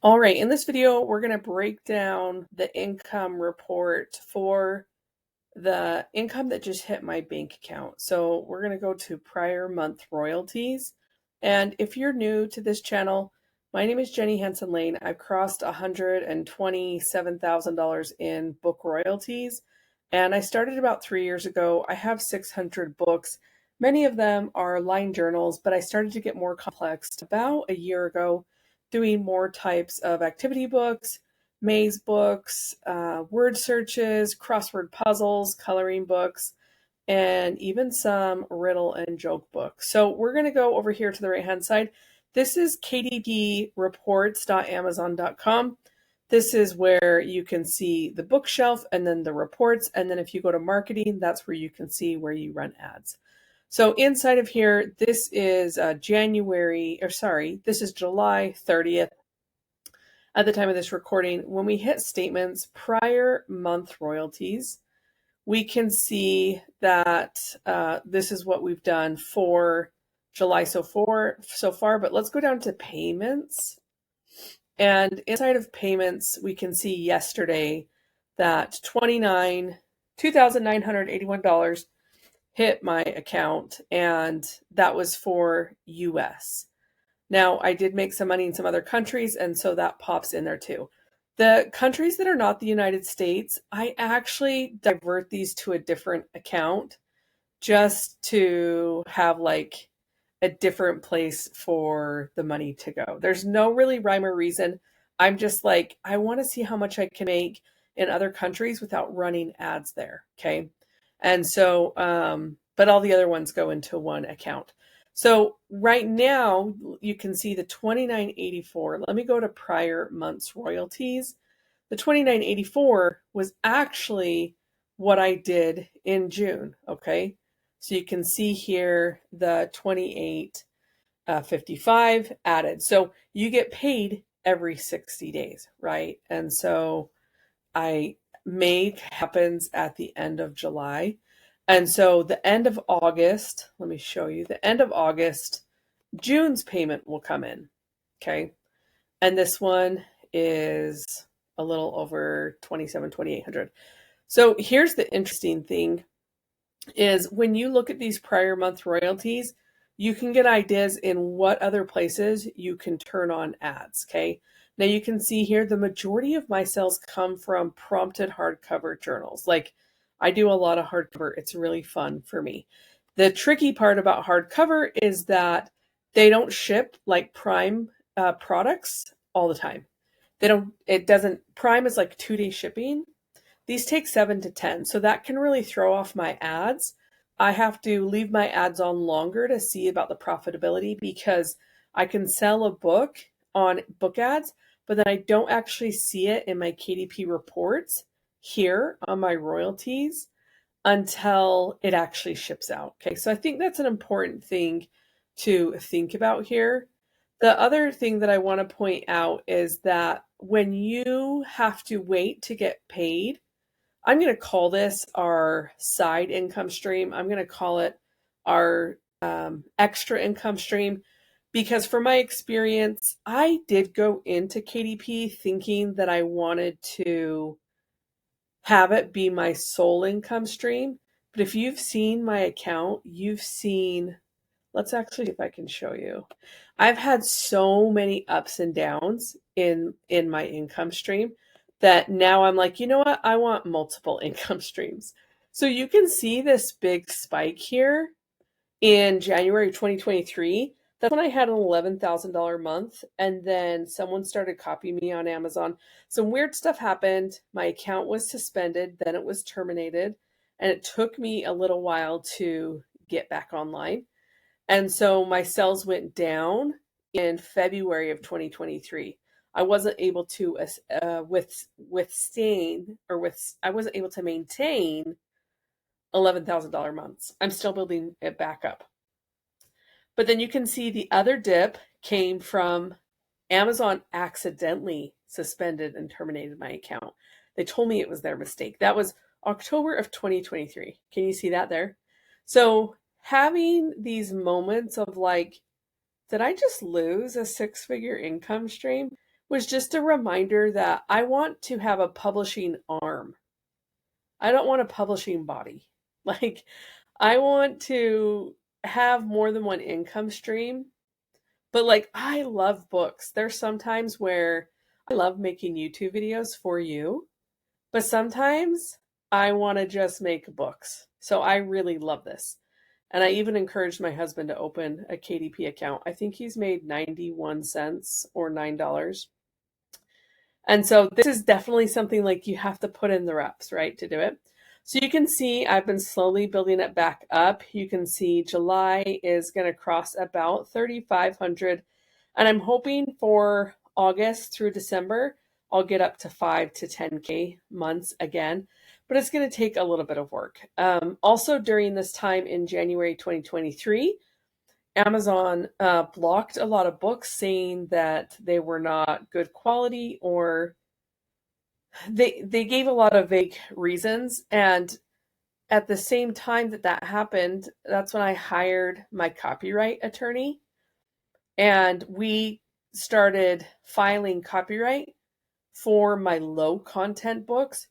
All right, in this video, we're going to break down the income report for the income that just hit my bank account. So we're going to go to prior month royalties. And if you're new to this channel, my name is Jenny Henson Lane. I've crossed $127,000 in book royalties. And I started about 3 years ago. I have 600 books. Many of them are line journals, but I started to get more complex about a year ago, doing more types of activity books, maze books, word searches, crossword puzzles, coloring books, and even some riddle and joke books. So we're going to go over here to the right-hand side. This is kdpreports.amazon.com. This is where you can see the bookshelf and then the reports. And then if you go to marketing, that's where you can see where you run ads. So inside of here, this is this is July 30th. At the time of this recording, when we hit statements, prior month royalties, we can see that this is what we've done for July so far, but let's go down to payments. And inside of payments, we can see yesterday that $2,981 hit my account, and that was for US. Now, I did make some money in some other countries, and so that pops in there too. The countries that are not the United States, I actually divert these to a different account just to have like a different place for the money to go. There's no really rhyme or reason. I'm just like, I want to see how much I can make in other countries without running ads there. Okay. And so, but all the other ones go into one account. So right now you can see the 2984. Let me go to prior month's royalties. The 2984 was actually what I did in June. Okay. So you can see here the 2855 added. So you get paid every 60 days, right? And so May happens at the end of July. And so the end of August, let me show you, the end of August, June's payment will come in. Okay. And this one is a little over 2,800. So here's the interesting thing is when you look at these prior month royalties, you can get ideas in what other places you can turn on ads. Okay. Now you can see here the majority of my sales come from prompted hardcover journals. Like I do a lot of hardcover. It's really fun for me. The tricky part about hardcover is that they don't ship like Prime products all the time. Prime is like 2 day shipping. These take 7 to 10, so that can really throw off my ads. I have to leave my ads on longer to see about the profitability because I can sell a book on book ads, but then I don't actually see it in my KDP reports here on my royalties until it actually ships out. Okay, so I think that's an important thing to think about here. The other thing that I want to point out is that when you have to wait to get paid, I'm going to call this our side income stream. I'm going to call it our extra income stream because from my experience, I did go into KDP thinking that I wanted to have it be my sole income stream. But if you've seen my account, you've seen, let's actually see if I can show you. I've had so many ups and downs in my income stream that now I'm like, you know what? I want multiple income streams. So you can see this big spike here in January of 2023. That's when I had an $11,000 month. And then someone started copying me on Amazon. Some weird stuff happened. My account was suspended, then it was terminated. And it took me a little while to get back online. And so my sales went down in February of 2023. I wasn't able to I wasn't able to maintain $11,000 months. I'm still building it back up. But then you can see the other dip came from Amazon accidentally suspended and terminated my account. They told me it was their mistake. That was October of 2023. Can you see that there? So having these moments of like, did I just lose a 6-figure income stream? was just a reminder that I want to have a publishing arm. I don't want a publishing body. Like, I want to have more than one income stream. But like, I love books. There's sometimes where I love making YouTube videos for you, but sometimes I want to just make books. So I really love this. And I even encouraged my husband to open a KDP account. I think he's made 91 cents or $9. And so this is definitely something like you have to put in the reps, right, to do it. So you can see I've been slowly building it back up. You can see July is going to cross about 3,500. And I'm hoping for August through December, I'll get up to 5 to 10K months again. But it's going to take a little bit of work. Also, during this time in January 2023, Amazon blocked a lot of books saying that they were not good quality, or they gave a lot of vague reasons. And at the same time that that happened, that's when I hired my copyright attorney, and we started filing copyright for my low content books,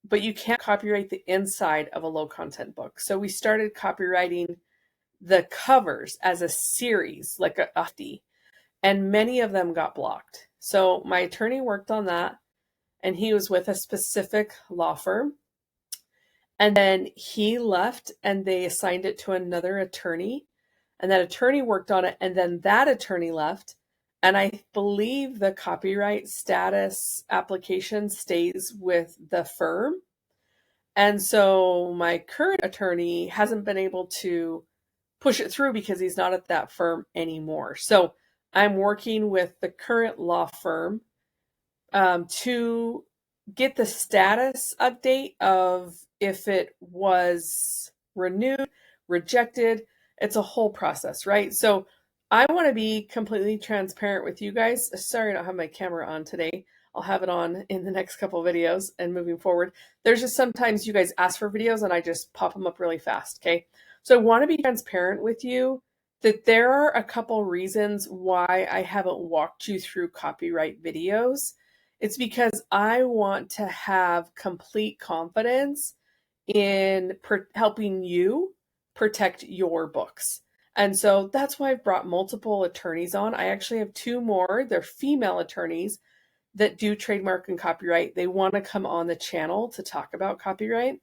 but you can't copyright the inside of a low content book. So we started copywriting the covers as a series, like a FD, and many of them got blocked. So my attorney worked on that, and he was with a specific law firm. And then he left and they assigned it to another attorney, and that attorney worked on it, and then that attorney left. And I believe the copyright status application stays with the firm. And so my current attorney hasn't been able to push it through because he's not at that firm anymore. So I'm working with the current law firm to get the status update of if it was renewed, rejected. It's a whole process, right? So I want to be completely transparent with you guys. Sorry, I don't have my camera on today. I'll have it on in the next couple of videos and moving forward. There's just sometimes you guys ask for videos and I just pop them up really fast, okay? So I want to be transparent with you that there are a couple reasons why I haven't walked you through copyright videos. It's because I want to have complete confidence in helping you protect your books. And so that's why I've brought multiple attorneys on. I actually have 2 more. They're female attorneys that do trademark and copyright. They want to come on the channel to talk about copyright,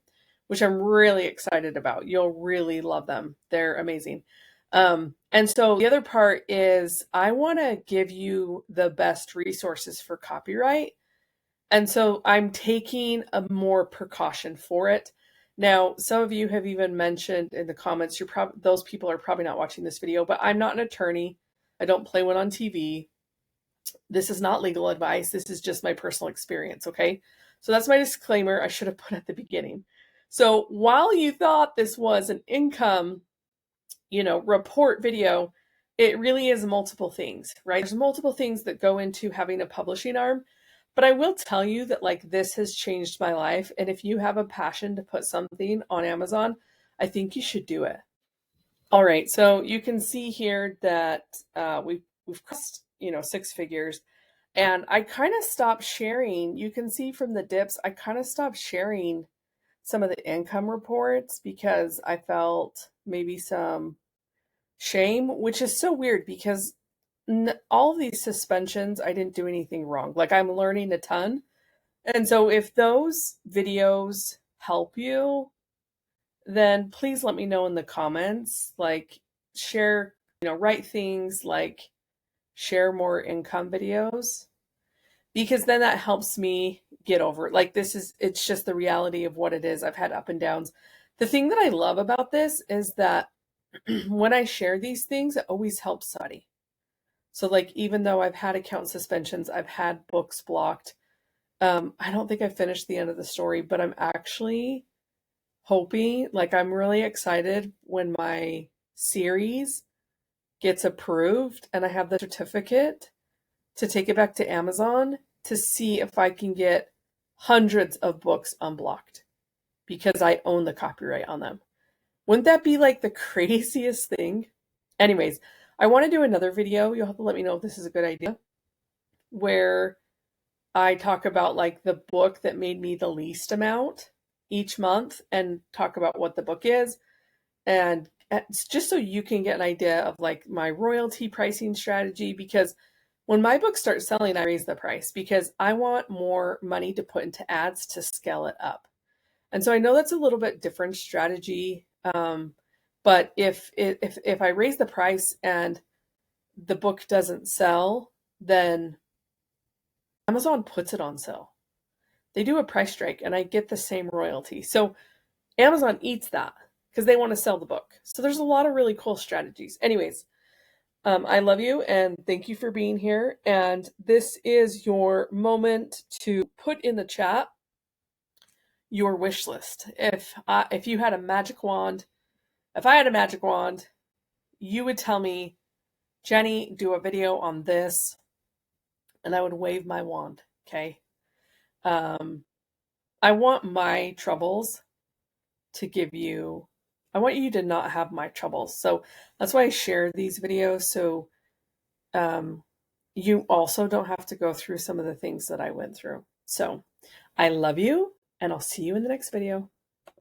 which I'm really excited about. You'll really love them. They're amazing. And so the other part is I want to give you the best resources for copyright. And so I'm taking a more precaution for it. Now, some of you have even mentioned in the comments, those people are probably not watching this video, but I'm not an attorney. I don't play one on TV. This is not legal advice. This is just my personal experience, okay? So that's my disclaimer I should have put at the beginning. So while you thought this was an income, report video, it really is multiple things, right? There's multiple things that go into having a publishing arm. But I will tell you that like this has changed my life. And if you have a passion to put something on Amazon, I think you should do it. All right. So you can see here that we've crossed, 6 figures. And I kind of stopped sharing. You can see from the dips, I kind of stopped sharing some of the income reports because I felt maybe some shame, which is so weird because all of these suspensions, I didn't do anything wrong. Like I'm learning a ton. And so if those videos help you, then please let me know in the comments, like share, write things like share more income videos, because then that helps me get over it. Like it's just the reality of what it is. I've had up and downs. The thing that I love about this is that when I share these things, it always helps somebody. So like, even though I've had account suspensions, I've had books blocked. I don't think I finished the end of the story, but I'm actually hoping, like I'm really excited when my series gets approved and I have the certificate to take it back to Amazon to see if I can get hundreds of books unblocked because I own the copyright on them. Wouldn't that be like the craziest thing? Anyways, I want to do another video. You'll have to let me know if this is a good idea. where I talk about like the book that made me the least amount each month and talk about what the book is. And it's just so you can get an idea of like my royalty pricing strategy, because when my books start selling, I raise the price because I want more money to put into ads to scale it up. And so I know that's a little bit different strategy. But if I raise the price and the book doesn't sell, then Amazon puts it on sale. They do a price strike and I get the same royalty. So Amazon eats that because they want to sell the book. So there's a lot of really cool strategies. Anyways, I love you and thank you for being here. And this is your moment to put in the chat your wish list. If you had a magic wand, if I had a magic wand, you would tell me, Jenny, do a video on this, and I would wave my wand. Okay. Um, I want my troubles to give you, I want you to not have my troubles. So that's why I share these videos. So you also don't have to go through some of the things that I went through. So I love you, and I'll see you in the next video.